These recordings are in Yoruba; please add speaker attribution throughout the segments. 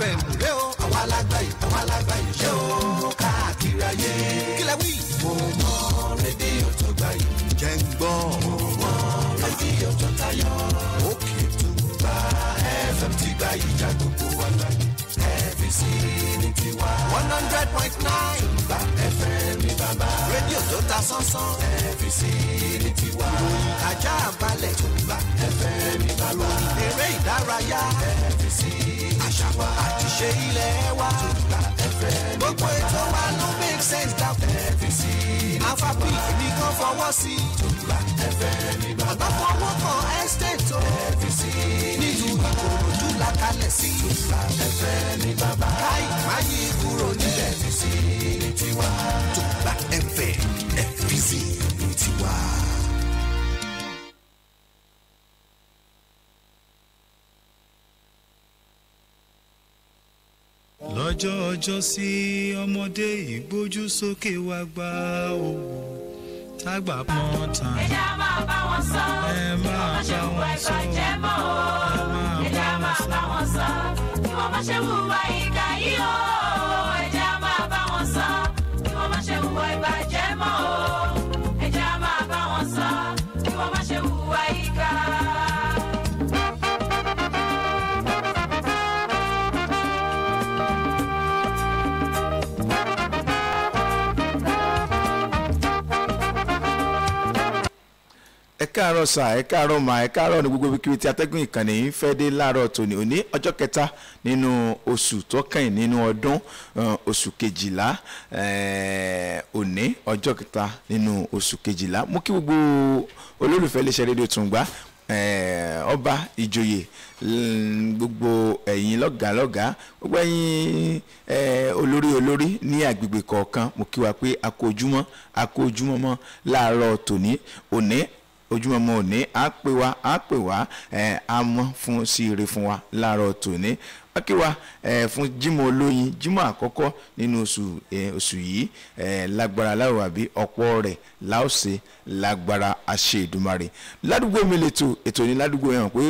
Speaker 1: FM rẹ o. àwa lágbàáyé ṣé o káàkiri ayé. kílẹ̀ wí. mo mọ rédíò tó gbàyè. jẹ́ ń gbọ́. mo mọ rédíò tó tayọ. òkè Tùngbà FM ti gbàyè já gbogbo wa láyé. FVC ní tiwa. 100.9 Tùngbà FM ní bàbá. rédíò tó ta sánsán. FVC ní tiwa. ajá balẹ̀ Tùngbà FM ní bàbá. eré ìdárayá. FVC àṣà wa àti ṣe ilẹ̀ wa. Tùngbà FM gbogbo ètò wa ló make sense dá. FVC Afábí nìkan fọwọ́ sí. Tùngbà FM ní bàbá. àbáfọwọ́ kan estate o. FVC nílùú Ìkòròdú la kalẹ̀ sí. Tùngbà FM ní bàbá. káì máyì kúrò nílẹ̀. FVC ní tiwa. Tùngbà FM FVC ní tiwa.
Speaker 2: lọ́jọ́ ọjọ́ sí ọmọdé ìgbójú sókè wá gbá owó tágbà pọ́n tán.
Speaker 3: ẹja máa bá wọn sọ.
Speaker 2: ẹ máa bá wọn sọ.
Speaker 3: ìbàjẹ́ mọ́ o. ẹja máa bá wọn sọ. kí wọ́n má ṣe hùwà ìkà yìí o. ẹja máa bá wọn sọ. kí wọ́n má ṣe hùwà ìbàjẹ́ mọ́ o. ẹja máa bá wọn sọ. kí wọ́n má ṣe hùwà ìkà.
Speaker 4: ẹ káàárọ̀ sà, ẹ káàárọ̀ mà, ẹ káàárọ̀ ní gbogbo ibikíbi tí atẹ́gùn ìkànnì yìí fẹ́ dé láàárọ̀ tòní. òní ọjọ́ kẹta nínú oṣù tó kẹ́yìn nínú ọdún oṣù kejìlá. òní ọjọ́ kẹta nínú oṣù kejìlá. mú kí gbogbo olólùfẹ́ iléeṣẹ́ rédíò Tùngbà, ọba ìjòyè, gbogbo ẹ̀yin lọ́gàálọ́gàá, gbogbo ẹ̀yin olórí ní agbègbè kọ̀ọ̀kan, mo kí wa pé a kú ojúmọ́ mọ́ láàárọ̀ tòní. òní ojúmọmọ òní á pè wá á mọ́ fún sí ire fún wa láàárọ̀ tòní. kí wa fún Jímọ̀ olóyin, Jímọ̀ àkọ́kọ́ nínú oṣù yìí, lágbára láwọ̀ àbí ọ̀pọ̀ rẹ̀ láòsè lágbára àṣẹ Èdùmàrè. ládùúgbò mi lẹ́tọ̀ ètò ní ládùúgbò yẹn pé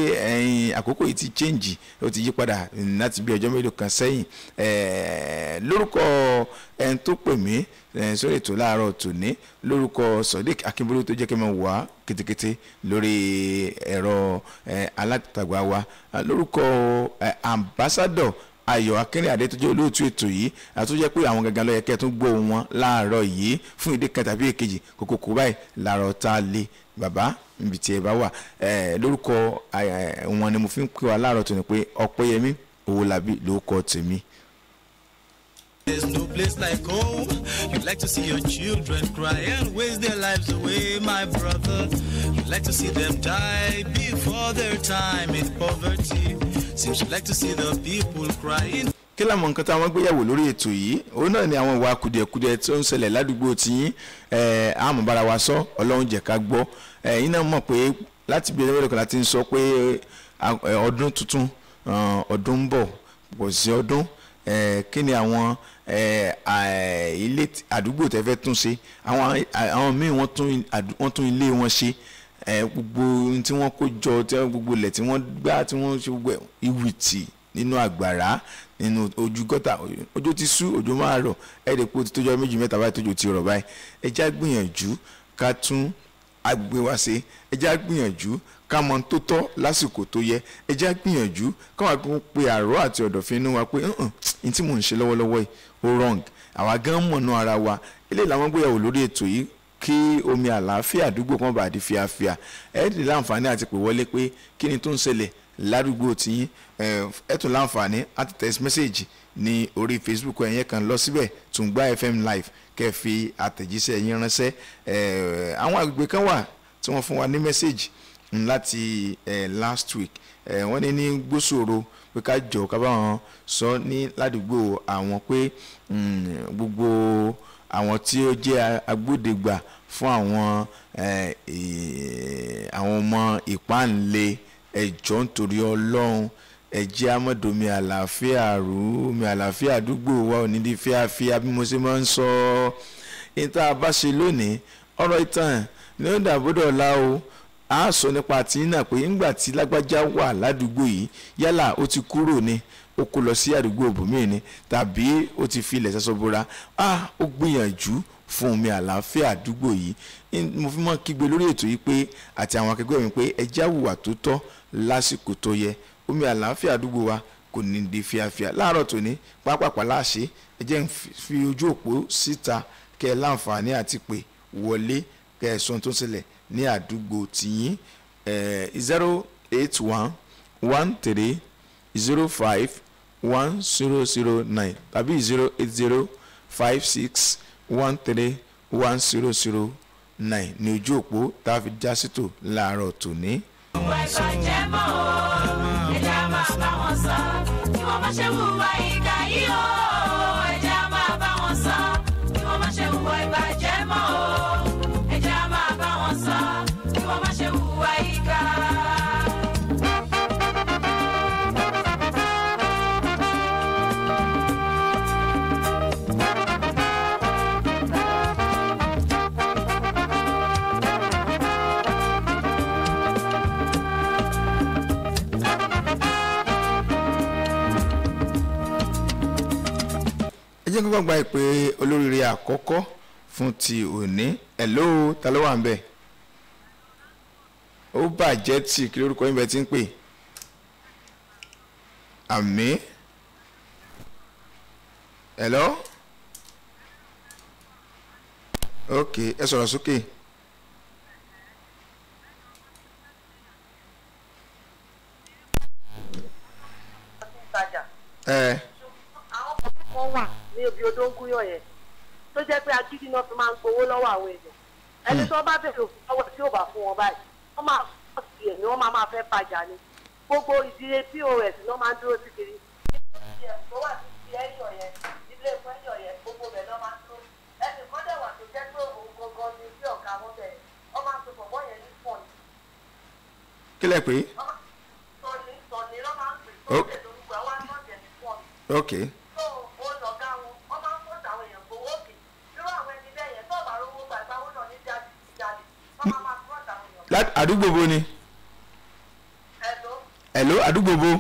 Speaker 4: àkókò yìí ti change, ó ti yí padà láti bí ọjọ́ mélòó kan sẹ́yìn. lórúkọ ẹni tó pè mí sórí ètò láàárọ̀ tòní, lórúkọ Sodiq Akínbólú tó jẹ́ kí n máa wà kétékété lórí ẹ̀rọ alátagbà wa, lórúkọ ambassador Ayọ̀ Akínrìnàdé tó jẹ́ olóòtú ètò yìí, àtúnjẹ́ pé àwọn gangan ló yẹ kẹ́ tún gbọ́ wọn láàárọ̀ yìí fún ìdí kan tàbí èkejì. kòkòkò báyìí làárọ̀ tá a lé bàbá níbi tí ẹ bá wà. lórúkọ wọn ni mo fi ń pè wá láàárọ̀ tòní pé Ọpẹ́yẹmí Owólabí lórúkọ tèmi.
Speaker 2: There's no place like home. You like to see your children cry and waste their lives away, my brother. You like to see them die before their time in poverty. Seems you like to see the people crying.
Speaker 4: kí la mọ̀ nǹkan tí àwọn gbéyàwó lórí ètò yìí, òun náà ni àwọn ìwà kùdìẹ̀kudiẹ tó ń ṣẹlẹ̀ ládùúgbò tiyín. àmọ́ bára wa sọ, Ọlọ́run jẹ́ ká gbọ́. yín náà mọ̀ pé láti bí ẹlẹ́wẹ̀rẹ̀ kan láti ń sọ pé ọdún tuntun, ọdún ń bọ̀, kò sí ọdún. kí ni àwọn ilé àdúgbò tẹ́ fẹ́ tún ṣe? àwọn míì wọ́n tún ilé wọn ṣe. gbogbo tí wọ́n kó jọ, gbogbo ilẹ̀ tí wọ́n gbá, tí wọ́n ṣe gbogbo ìwìtì nínú àgbàrá, nínú ojú gọ́tà. ojú ti sú, òjò máa rọ̀, ẹ̀ẹ́dẹ̀pọ̀ ti tójọ́ méjì mẹ́ta báyìí tójò ti rọ̀ báyìí. ẹ já gbìyànjú ká tún agbègbè wa ṣe. ẹ já gbìyànjú ká mọ tó tọ́ lásìkò tó yẹ. ẹ já gbìyànjú káwọn akẹ́kọ̀ọ́ pe àrò àti ọ̀dọ̀fín inú wa pé n tí mò ń ṣe lọ́wọ́lọ́wọ́ yìí ó wrong. àwa gan mọ̀nà ara wa. eléyìí làwọn gbéyàwó lórí ètò yìí kí omi àlàáfíà àdúgbò kan bá di fíafíà. ẹ dì láǹfààní àti pè wọlé pé kí ni tó ń ṣẹlẹ̀ ládùúgbò tiyín. ẹ tún láǹfààní àti text message ní orí Facebook ẹ̀yẹn kan lọ síbẹ̀ Tùngbà FM live kẹ́ fi àtẹ̀jíṣẹ́ yín ránṣẹ́. àwọn àgbègbè kan wà tí wọ́n fún wa ní message láti last week. wọ́n ní Gbósòro pé ká jọ ká bá wọn sọ ní ládùúgbò àwọn pé gbogbo àwọn tí ó jẹ́ agbódegbà fún àwọn ọmọ ìpáǹlé ẹjọ́ nítorí Ọlọ́run ẹjẹ́ amọ̀dọ̀mí àlàáfíà rú, omi àlàáfíà àdúgbò wa ò ní di fíafíà bí mo ṣe máa ń sọ. ìta bá ṣe lónìí ọ̀rọ̀ ìtàn ní ó dàbọ̀dọ̀ ọ̀la o. a sọ nípa tí náà pé ńgbà tí lágbájá wà ládùúgbò yìí, yálà ó ti kúrò ni, ó kó lọ sí àdúgbò òbòmíì ni tàbí ó ti fi ilẹ̀ sẹ́sọ bóra ó gbìyànjú fún omi àlàáfíà àdúgbò yìí mo fi mọ́ kígbe lórí ètò yìí pé àti àwọn akẹgbẹ́ mi pé ẹ já hùwà tó tọ́ lásìkò tó yẹ omi àlàáfíà àdúgbò wa kò ní di fíafíà láàárọ̀ tòní pápápá láṣẹ ẹ jẹ́ ń fi ojú òpó síta kẹ́ ẹ láǹfààní àti pé wọlé kẹ́ ẹ sọ tó ń ṣẹlẹ̀ ní àdúgbò tìyín 08113051009 tàbí 08056131009 ní ojú òpó tá a fi já sítò láàárọ̀ tòní.
Speaker 3: ìwà ìbàjẹ́ mọ́ o ẹ̀jẹ̀ á máa bá wọn sọ kí wọ́n má ṣe hùwà ìkà yìí o ẹ̀jẹ̀ á máa bá wọn sọ kí wọ́n má ṣe hùwà ìbàjẹ́ mọ́ o ẹ̀jẹ̀ á máa bá wọn sọ kí wọ́n má ṣe hùwà ìkà.
Speaker 4: ẹ jẹ́ kọ́kọ́ gba ìpè olóríire àkọ́kọ́ fún ti òní hello ta ló wà ń bẹ̀ ó bàjẹ́ tí kí lórúkọ yín bẹ ti ń pè àmì hello ok ẹ sọ̀rọ̀ sókè.
Speaker 5: wà ní ibi odó ń gúnyàn yẹn tó jẹ́ pé agídí náà fi máa ń gbowó lọ́wọ́ àwọn èèyàn ẹni tó bá bẹ̀rẹ̀ òfin lọ́wọ́ tí ò bá fún wọn báyìí wọ́n máa fọ́ sí ẹ̀ ni wọ́n máa fẹ́ bàjá ni gbogbo ìdílé pos ni wọ́n máa ń dúró sí kiri. tó wà sí ti ẹ̀yọ̀ yẹn ilé ìfún ẹ̀yọ̀ yẹn gbogbo rẹ̀ lọ́ máa ń tó ẹnì kan dẹ̀ wà tó jẹ́ pé òun gangan ni sí ọ̀gá wọn bẹ̀ wọ́n máa ń tó pọ̀ yẹn ní fọ́ọ̀nì.
Speaker 4: kílẹ̀ pé.
Speaker 5: sọ̀ni lọ́ máa ń pè tó lè lórúkọ àwọn àtọ́jẹ̀ ní fọ́ọ̀nì.
Speaker 4: ok. àdúgbò bo ni. hello àdúgbò bo.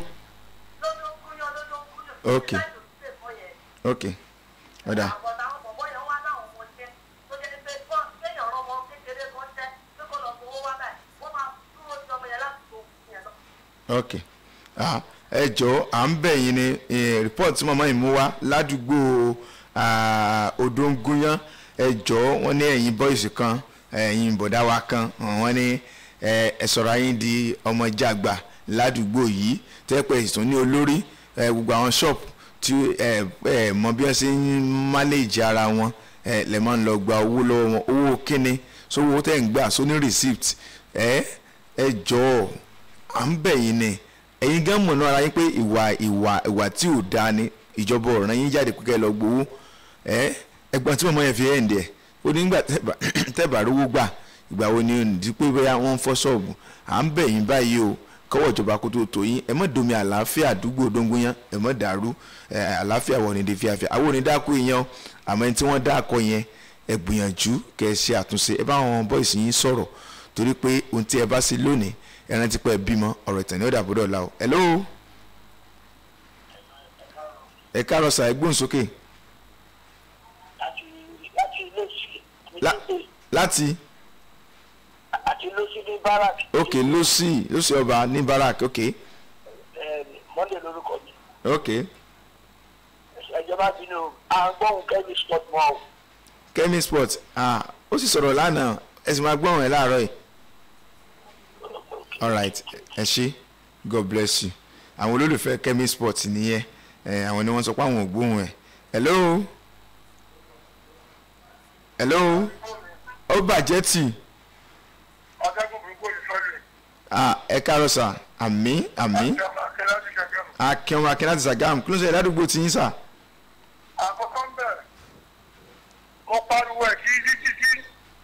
Speaker 4: ok ok ọ̀dà. ok ẹ jọ̀ọ́ à ń bẹ̀ yín ni report tí màmá yìí mú wá ládùúgbò Odòngúnyán ẹ jọ̀ọ́ wọ́n ní ẹ̀yin boys kan ẹ̀yin bọ̀dá wa kan wọ́n ní ẹ sọ̀rọ̀ ayé di ọmọ jàgbà ládùúgbò yìí tẹ́pẹ́ ìtún ní olórí gbogbo àwọn ṣọ́ọ̀pù tí mọ bí wọ́n ṣe ń máléèjì ara wọn lè máa ń lọ gba owó lọ́wọ́ wọn owó kíni sówó tẹ̀ ń gbà sóní receipt ẹ jọ̀ọ́ à ń bẹ̀ yín ni ẹ̀yin gan mọ̀ náà ara yín pé ìwà tí ò dáa ni ìjọba ọ̀ràn yín jáde pé kẹ́ lọ gbowó ẹgbọ́n tí mọ̀mọ́ yẹn fi ẹ̀ ń dẹ̀ ó ní nígbà tẹ́bà rówó gbà ìgbà wo ni òǹdí pé bóyá wọ́n ń fọ́ ṣọ́ọ̀bù à ń bẹ̀ yín báyìí o kọ́wọ́ ìjọba kó tó tó yín ẹ má domi àlàáfíà àdúgbò Odòngúnyán ẹ má dàrú àlàáfíà wọ̀ ní de fíafíà àwọn onídàákú yẹn àmọ́ ẹni tí wọ́n dáàkọ yẹn ẹ gbìyànjú kẹ́ ẹ ṣe àtúnṣe ẹ bá àwọn bọ́ìsì yín sọ̀rọ̀ torí pé ohun tí ẹ bá ṣe lónìí ẹ rántí pé ẹ bímọ ọ̀rọ̀ ìtàn ní ọ̀dà àbúrò ọ̀la o hello ẹ káàárọ̀ sà ẹ gbóhùn sókè. láti
Speaker 6: lọsí ní barak.
Speaker 4: ok lọsí ọba ní barak ok.
Speaker 6: Monday lórúkọ mi.
Speaker 4: ok.
Speaker 6: ìjọba bínú àgbọ̀hún kẹ́mi sport mọ́ o.
Speaker 4: kẹ́mi sport ó sì sọ̀rọ̀ lánàá ẹ sì máa gbọ́hùn ẹ̀ láàárọ̀ yìí. alright ẹ ṣé god bless you àwọn olólùfẹ́ kẹ́mi sport nìyẹn àwọn ni wọ́n sọ pé àwọn ò gbóhùn ẹ̀ hello hello ó bàjẹ́ tì.
Speaker 6: ọ̀gágun burúkú olùsọ́lẹ̀.
Speaker 4: ẹ káàárọ̀ sà àmì akẹ́wọ̀n akẹ́láti Sàgámù kí ló ń sọ ìdádúgbò tí yín sà.
Speaker 6: àkọ́kọ́ ń bẹ̀rẹ̀ mo pariwo ẹ̀ kí títí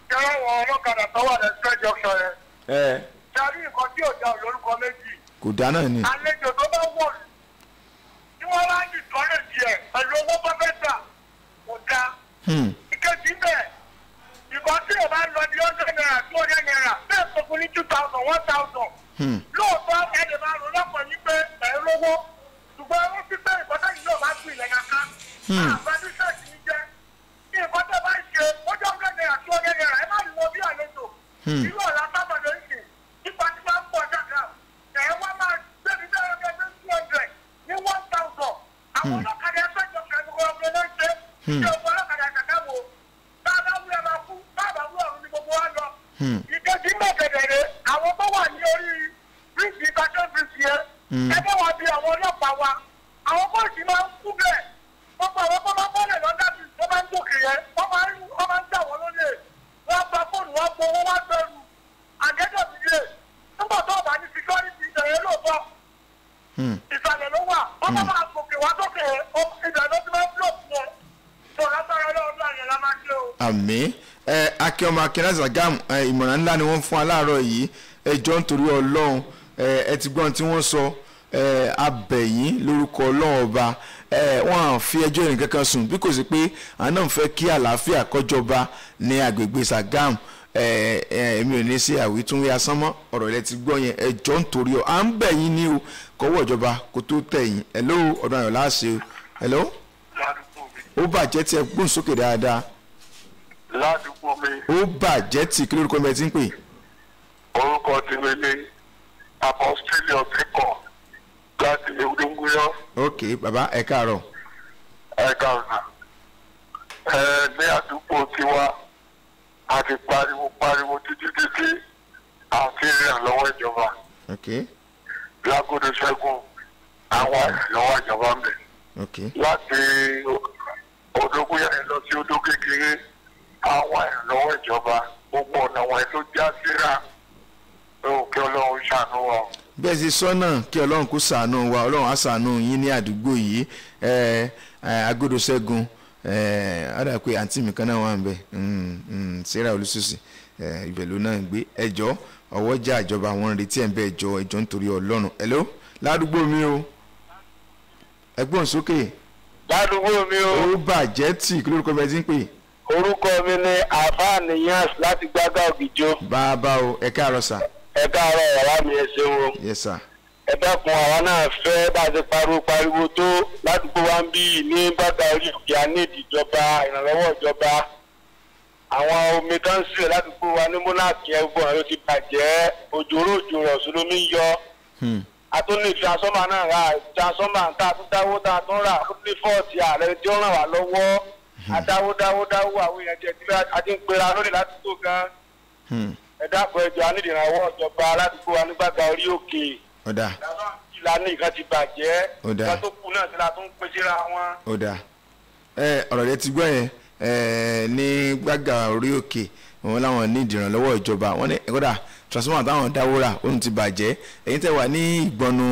Speaker 6: kẹ́rọ àwọn ọlọ́kadà tó wà ní straight junction yẹn. sáré nǹkan tí ò dá olórúkọ méjì.
Speaker 4: kò dá náà ni.
Speaker 6: àlejò tó bá wọ̀ tí wọ́n bá ń dìtọ́lẹ̀ tiẹ̀ pẹ̀lú owó pẹ́pẹ́sà kò dá. ìkejì bẹ́ẹ̀ ìkan tí ò bá ń lọ ní ọ̀sẹ̀ náírà tó ọ̀dẹ̀ náírà bẹ́ẹ̀ sọ fún ní 2000 1000. lóòótọ́ ẹni máa rò lọ́pọ̀ yín pé ẹ̀ ń lówó ṣùgbọ́n ó ti pé àbájú ṣẹ́ẹ̀kì ní jẹ́ kí nǹkan tó bá ń ṣe ó jẹ́ ọ̀gá náírà tí ó náírà ẹ má lọ bí àlejò irú ọ̀la sábàdàn ń sìn nípa tí wọ́n ń pọ̀ dáadáa ẹ̀ wọ́n máa gbé mi dára bí ẹgbẹ́ 200 ní 1000 àwọn ọlọ́kadà ẹgbẹ́ ìjọba ẹgbẹ́ ọgbẹ́ náà ṣe ṣé ọgbọ́n ọlọ́kadà kàkà wo bàbá wú ẹ máa kú bàbá wú ọ̀run ni gbogbo wa lọ ìkejì mẹ́kẹ̀dẹ̀rẹ̀ àwọn tó wà ní orí bíríìjì ìgbàjọ́ bíríìjì yẹn ẹgbẹ́ wa bí àwọn ọlọ́pàá wa àwọn bọ́ọ̀sì máa ń kú bẹ́ẹ̀ gbogbo àwọn tó máa ń bọ́ọ̀lẹ̀ lọ́dà bí wọ́n máa ń gòkè yẹn wọ́n máa ń dà wọ́n lólè wọ́n gba fóònù wọn gbowó wọn gbẹrù àgẹ́jọ́ mi lè nígbà tó bá ní security ìṣẹ̀lẹ̀ lóòótọ́ ìsàlẹ̀ ló wà wọ́n máa gòkè wá sókè ìbẹ̀rẹ̀ ló ti máa ń blọ̀ fún ẹ tó lágbára lọ́wọ́ àyẹ̀ la máa ṣe o.
Speaker 4: àmín akínọmọ akínláṣà gam ìmọ̀ràn ńlá ni wọ́n fún aláàárọ̀ yìí ẹjọ́ nítorí ọlọ́run ẹ ti gbọ́n tí wọ́n sọ abẹ̀yìn lórúkọ ọlọ́run ọba wọ́n á fi ẹjọ́ ìrìn kankan sùn bí kò sí pé àwọn náà fẹ́ kí àlàáfíà kọjọba ní agbègbè Sàgámù èmi ò ní sí àwítúnwí asán mọ́ ọ̀rọ̀ ilẹ̀ ti gbọ́ yẹn ẹjọ́ nítorí ọ à ń bẹ̀yìn ní o kọ́wọ́ ìjọba kó tó tẹ̀yìn hello ọ̀dọ̀ àyọ̀ láàṣẹ o hello ó bàjẹ́ tí ẹ gbóhùn sókè dáadáa
Speaker 6: ládùúgbò mi
Speaker 4: ó bàjẹ́ tí kí lórúkọ mi ẹ ti ń pè.
Speaker 6: orúkọ ti mi ní apostoli ọ̀sẹ̀kọ̀ láti ewúrẹ́ngúyọ́.
Speaker 4: ok bàbá ẹ káàárọ̀.
Speaker 6: ẹ káàárọ̀ ní àdúgbò tiwa a ti pariwo títí àti ìrànlọ́wọ́ ìjọba.
Speaker 4: ok
Speaker 6: lágòdò ṣẹ́gun àwọn ìrànlọ́wọ́ ìjọba ń bẹ̀.
Speaker 4: ok
Speaker 6: láti odógúnyà lọ sí odó kékeré àwọn ìrànlọ́wọ́ ìjọba gbogbo ọ̀nà wọn ló já síra kí ọlọ́run ṣàánú wa.
Speaker 4: bẹ́ẹ̀ sì sọ́nà kí ọlọ́run kó ṣàánú wa ọlọ́run á ṣàánú yín ní àdúgbò yìí agodo ṣẹ́gun ọ̀dà pé àǹtí mi kan náà wà ń bẹ̀ sarah olùsùsì ibẹ̀ ló náà ń gbé ẹjọ́ ọwọ́ já ìjọba àwọn retí ẹ̀ ń bẹ ẹjọ́ nítorí ọlọ́run hello ládùúgbò mi o ẹgbọ́n sókè.
Speaker 6: ládùúgbò mi o.
Speaker 4: ó bàjẹ́ tì kí lórúkọ bẹ́ẹ̀ ti ń pè.
Speaker 6: orúkọ mi ni àfáàníyàn láti gbága ògìjọ.
Speaker 4: bàbá o ẹ káàárọ̀ sà.
Speaker 6: ẹ káàárọ̀ ọ̀rá mi ẹ ṣeun.
Speaker 4: yes sir.
Speaker 6: ẹ dákun àwa náà fẹ́ bá a ti pariwo tó ládùúgbò wa ń bí ní gbága orí òkè anídìí ìjọba ìrànlọ́wọ́ ìjọba àwọn omi tó ń sè ládùúgbò wa ní múnáàkì ẹgbọ́n ló ti bàjẹ́ òjòrò ọ̀sùn lómi ń yọ. àtúndì transformer náà rà transformer tá a tún dáwó tá a tún rà ó ní fọ́ọ̀tì ààrẹ tí ó ràn wá lọ́wọ́ adáwó àwọn èèyàn jẹ tí a ti ń pera lónìí láti tó gan. ẹ dákun ẹjọ́ anídìrànwọ́ ìjọba aládùúgbò wa nígbàgbà orí òkè.
Speaker 4: ọ̀dà
Speaker 6: ìlànà ìkan ti bàjẹ́.
Speaker 4: ọ̀dà
Speaker 6: ìkan tó kù náà ti la tún pín síra wọn.
Speaker 4: ọ̀dà ọ̀rọ̀ rẹ ti gbọ́ yẹn ní gbàgà orí òkè wọn láwọn ní ìdìrànlọ́wọ́ ìjọba wọn ní ẹ̀kọ́dà transformer táwọn dáwó rà ó ti bàjẹ́ ẹ̀yin tẹ́ wà ní ìgbọ̀nù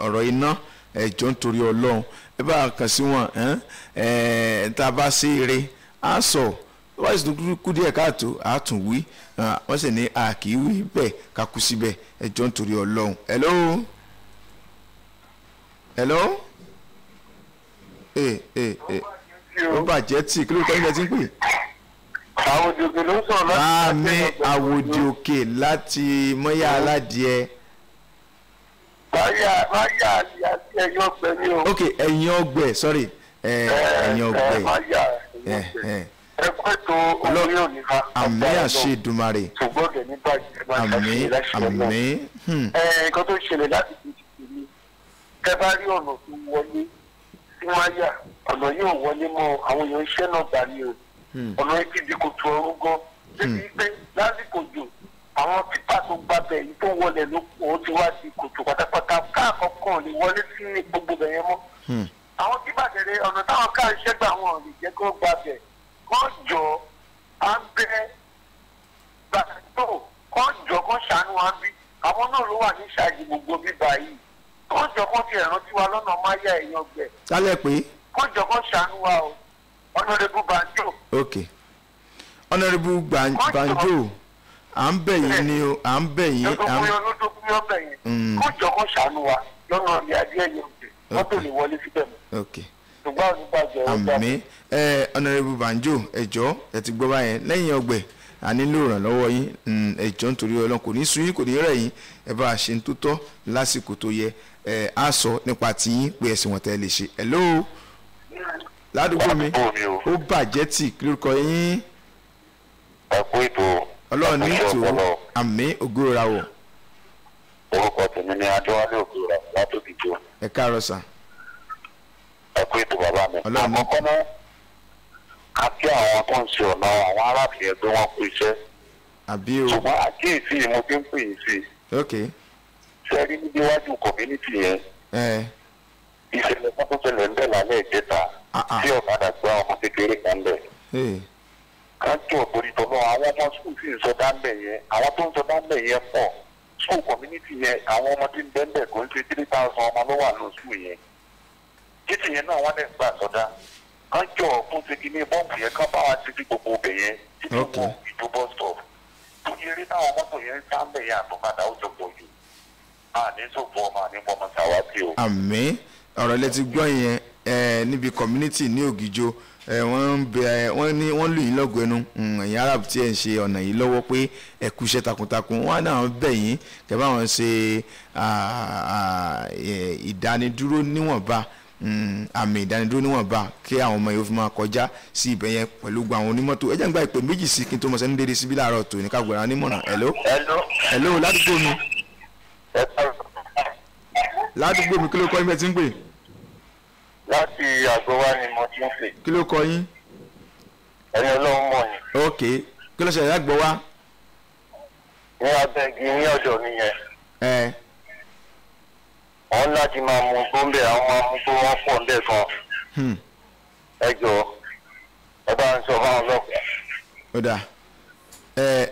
Speaker 4: ọ̀rọ̀ iná ẹ̀jọ́ nítorí ọlọ́run ẹ bá kàn sí wọn tá a bá ṣe eré á sọ wọ́n sì tún kú díẹ̀ káàtó á tún wí wọ́n sì ní a kì í wí bẹ́ẹ̀ ká kú síbẹ̀ ẹ̀jọ́ nítorí ọlọ́run hello ó bàjẹ́ tí kí ló kọ́ nígbà tí ń pè.
Speaker 6: àwòdì òkè ló ń sọ̀rọ̀ láti.
Speaker 4: àmì àwòdì òkè láti mọ́yà aládìẹ.
Speaker 6: máyà àti ẹ̀yìn ọgbẹ́ ni o.
Speaker 4: ok ẹ̀yìn ọgbẹ́ sorry ẹ̀yìn ọgbẹ́.
Speaker 6: máyà ẹ̀kọ́ ètò olórí òní ká.
Speaker 4: àmì àṣẹ Èdùmàrè.
Speaker 6: ṣùgbọ́n ní bàjẹ́ máa ṣàṣeyẹ láṣẹ náà. nǹkan tó ṣẹlẹ̀ láti fi ti mi kẹ́ bá rí ọ̀nà tó wọlé sí máyà ọ̀nà yóò wọlé mọ́ àwọn èèyàn iṣẹ́ náà gbà ní o ọ̀nà ibi di kòtò ọ̀run gan débi pé lásìkò jò àwọn pípà tó gbàbẹ̀ yìí tó wọlé ló kù ó ti wá di kòtò pátápátá káàkọ́kọ́ lè wọlé sí ní gbogbo bẹ̀yẹn mọ́ àwọn pípà tẹ̀lé ọ̀nà táwọn káà iṣẹ́ gbà wọn lè jẹ́ kó gbàbẹ̀ kọ́ jọ à ń bẹ gbàtò kọ́ jọ kọ́ ṣàánú wa bí àwọn náà ló wà ní ṣáàjì gbogbo bíbá yìí kọ́ jọ kọ́ ti ẹ̀rántí wa lọ́nà máyà èèyàn gbẹ̀.
Speaker 4: sálẹ̀ pé.
Speaker 6: kọjọ kan ṣàánú wa o Honorable Banjo.
Speaker 4: ok Honorable Banjo à ń bẹ̀ yín ni o à ń bẹ̀ yín.
Speaker 6: olódókúnyọ́ bẹ̀ yín kọjọ kan ṣàánú wa lọ́nà ilé adé ẹ̀yẹ òkè mọ́tò lè wọlé síbẹ̀ mọ́.
Speaker 4: ok
Speaker 6: ṣùgbọ́n onígbàjọ ọ̀gá
Speaker 4: àmì Honorable Banjo ẹ̀jọ́ ẹ ti gbọ́ báyẹn lẹ́yìn ọgbẹ́ a nílò ìrànlọ́wọ́ yín ẹ̀jọ́ nítorí Ọlọ́run kò ní sú yín kò ní rẹ̀ yín ẹ bá a ṣe ń tó tọ́ lásìkò tó yẹ á sọ nípa tiyín pé ẹ̀sìn wọn tẹ́ lè ṣe hello. ládùúgbò mi ó bàjẹ́ tì lórúkọ yín.
Speaker 7: ẹ kú ètò
Speaker 4: ọlọ́run ní ètò àmì ògúnra wọ̀.
Speaker 7: orúkọ tèmi ni adéwálé ògúnra látòkìjọ.
Speaker 4: ẹ káàárọ̀ sà.
Speaker 7: ẹ kú ètò bàbá mi. àkọ́kọ́ náà a kí àwọn tó ń ṣe ọ̀nà àwọn aráàlú ẹgbẹ́ wọn kú iṣẹ́.
Speaker 4: àbí o.
Speaker 7: ṣùgbọ́n àkíyèsí mo ti ń pè é sí.
Speaker 4: ok.
Speaker 7: ṣe rí níwájú community yẹn. ìṣẹ̀lẹ̀ kan tó ṣẹlẹ̀ ń bẹ̀ lálẹ́ ìjẹta tí ọ̀kadà gbá ọmọ kékeré kan bẹ̀. kájọ torí tọ́lọ́ àwọn ọmọ skul sì ń sọ dáńbẹ̀ yẹn àwọn tó ń sọ dáńbẹ̀ yẹn pọ̀ skul community yẹn àwọn ọmọ tí ń bẹ́ẹ̀ kò ń ṣe 3,000 ọmọ ló wà ní skul yẹn. títì yẹn náà wọ́n lè gbà sọ́dá kájọ fún ṣe kí ní bọ́ọ̀mù yẹn ká bá wa ti fi gbogbo ọbẹ̀ yẹn títí wọ ìjọ bus stop. tó yẹ rí táwọn mọ́tò yẹn dáńbẹ̀ yẹn àtọ́kadà ó jọ pọ̀ jù. àní sọ̀fọ̀ ọmọ àní fọmọ sàwátì o.
Speaker 4: àmín ọ̀rọ̀ lẹ ti gbọ́ yẹn níbi community ní Ògìjò wọ́n lù yín lọ́gọ̀ ẹnu ẹ̀yin arab tí ẹ̀ ń ṣe ọ̀nà yìí lọ́wọ́ pé ẹ kú iṣẹ́ takuntakun wọ́n náà bẹ̀ yín kẹ́ bá wọn ṣe ìdánidúró níwọ̀nba àmì ìdánidúró níwọ̀nba kí àwọn ọmọ yóò fi máa kọjá sí ibẹ̀ yẹn pẹ̀lú gba àwọn onímọ́tò ẹ jẹ́ ń gba ìpè méjì sí kí n tó mọ̀ sẹ́ni dédé síbí láàárọ̀ tó ní ká gbọ́ra nímọ̀ràn hello ládùúgbò mi ládùúgbò mi kí ló kọ́ yín bẹ́ẹ̀ tí ń pè.
Speaker 7: láti àgọ́wá ni mo ti ń pè.
Speaker 4: kí ló kọ́ yín.
Speaker 7: ẹni ọlọ́run mọ̀ yín.
Speaker 4: ok kí ló ṣẹlẹ̀ lágbọ́ wá.
Speaker 7: ní abẹ́gi ní ọ̀dọ̀ nìyẹn. wọ́n láti máa mú gbóńbẹ̀ àwọn máa mú tó wọ́n pọ̀ ńbẹ̀ gan. ẹ jọ ẹ bá ń sọ fáwọn ọlọ́pàá.
Speaker 4: ó dà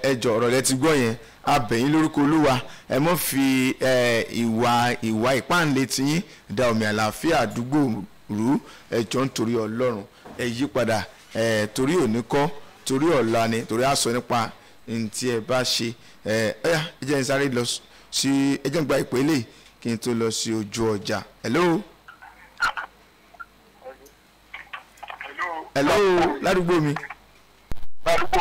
Speaker 4: ẹ jọ ọ̀rọ̀ lẹ ti gbọ́ yẹn abẹ̀yìn lórúkọ olúwa ẹ mọ́ fi ìwà ìpáǹlé tí yín da omi àlàáfíà àdúgbò rú ẹjọ́ nítorí ọlọ́run ẹ yí padà torí òní kọ́ torí ọ̀la ni torí a sọ nípa ntí ẹ bá ṣe ẹ jẹ́ n sáré lọ sí ẹ jẹ́ n gba ìpè lè kí n tó lọ sí ojú ọjà hello ládùúgbò mi.
Speaker 7: ládùúgbò